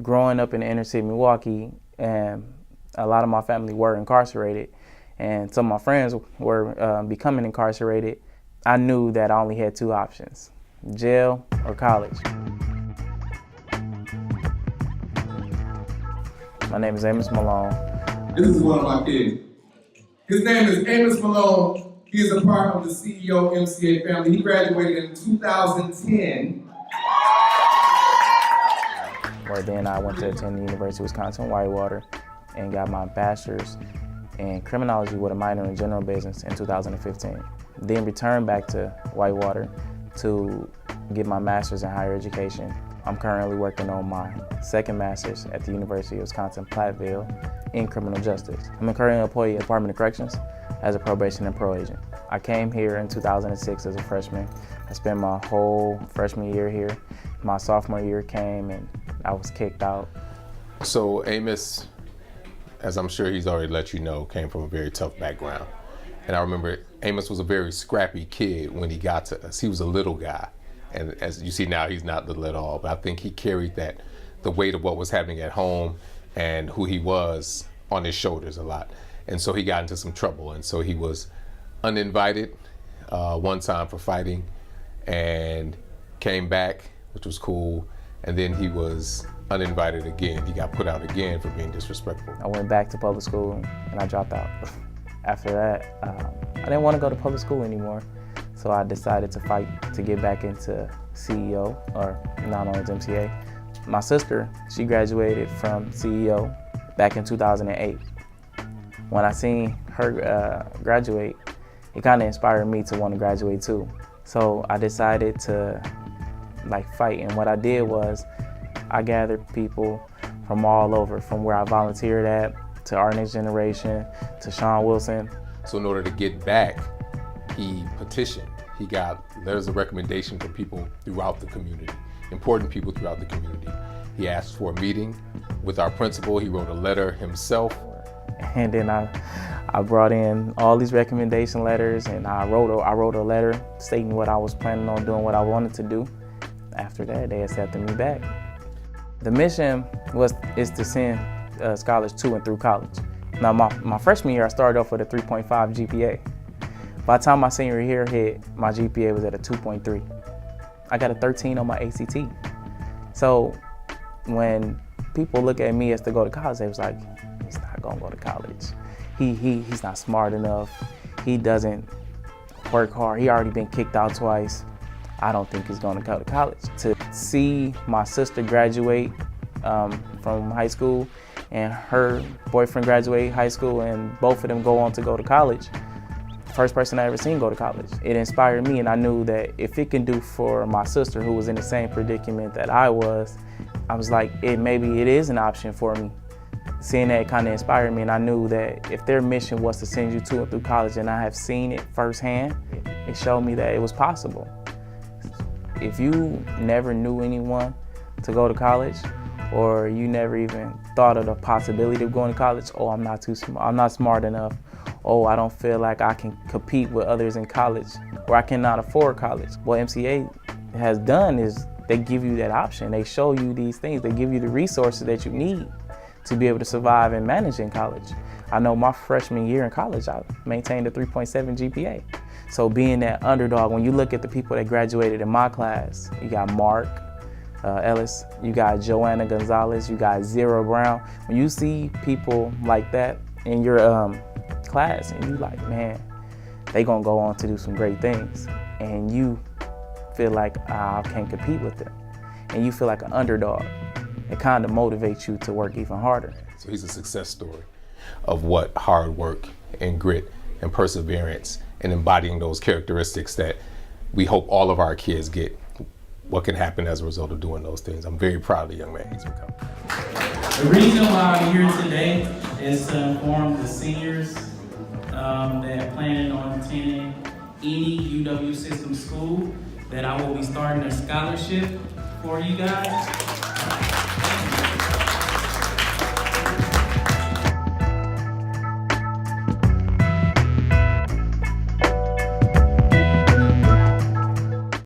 growing up in the inner city of Milwaukee, and a lot of my family were incarcerated, and some of my friends were becoming incarcerated, I knew that I only had two options: jail or college. My name is Amos Malone. This is one of my kids. His name is Amos Malone. He is a part of the CEO MCA family. He graduated in 2010. Where then I went to attend the University of Wisconsin-Whitewater and got my bachelor's in criminology with a minor in general business in 2015. Then returned back to Whitewater to get my master's in higher education. I'm currently working on my second master's at the University of Wisconsin-Platteville in criminal justice. I'm a current employee at the Department of Corrections as a probation and parole agent. I came here in 2006 as a freshman. I spent my whole freshman year here. My sophomore year came and I was kicked out. So Amos, as I'm sure he's already let you know, came from a very tough background. And I remember Amos was a very scrappy kid when he got to us. He was a little guy. And as you see now, he's not little at all. But I think he carried the weight of what was happening at home and who he was on his shoulders a lot. And so he got into some trouble. And so he was uninvited one time for fighting and came back, which was cool. And then he was uninvited again. He got put out again for being disrespectful. I went back to public school and I dropped out. After that, I didn't want to go to public school anymore. So I decided to fight to get back into CEO, or now known as MCA. My sister, she graduated from CEO back in 2008. When I seen her graduate, it kind of inspired me to want to graduate too. So I decided to fight, and what I did was I gathered people from all over, from where I volunteered at, to Our Next Generation, to Sean Wilson. So in order to get back, he petitioned. He got letters of recommendation from people throughout the community, important people throughout the community. He asked for a meeting with our principal. He wrote a letter himself. And then I brought in all these recommendation letters, and I wrote a letter stating what I was planning on doing, what I wanted to do. After that, they accepted me back. The mission is to send scholars to and through college. Now, my freshman year, I started off with a 3.5 GPA. By the time my senior year hit, my GPA was at a 2.3. I got a 13 on my ACT. So when people look at me as to go to college, they was like, he's not gonna go to college. He's not smart enough. He doesn't work hard. He already been kicked out twice. I don't think he's gonna go to college. To see my sister graduate from high school and her boyfriend graduate high school and both of them go on to go to college, first person I ever seen go to college. It inspired me, and I knew that if it can do for my sister who was in the same predicament that I was like, maybe it is an option for me. Seeing that kind of inspired me, and I knew that if their mission was to send you to and through college, and I have seen it firsthand, it showed me that it was possible. If you never knew anyone to go to college, or you never even thought of the possibility of going to college, oh, I'm not smart enough, oh, I don't feel like I can compete with others in college, or I cannot afford college. What MCA has done is they give you that option. They show you these things. They give you the resources that you need to be able to survive and manage in college. I know my freshman year in college, I maintained a 3.7 GPA. So being that underdog, when you look at the people that graduated in my class, you got Mark Ellis, you got Joanna Gonzalez, you got Zero Brown. When you see people like that in your class, and you like, man, they gonna go on to do some great things, and you feel like I can't compete with them, and you feel like an underdog, it kind of motivates you to work even harder. So he's a success story of what hard work and grit and perseverance and embodying those characteristics that we hope all of our kids get, what can happen as a result of doing those things. I'm very proud of the young man he's become. The reason why I'm here today is to inform the seniors that planning on attending any UW system school that I will be starting a scholarship for you guys.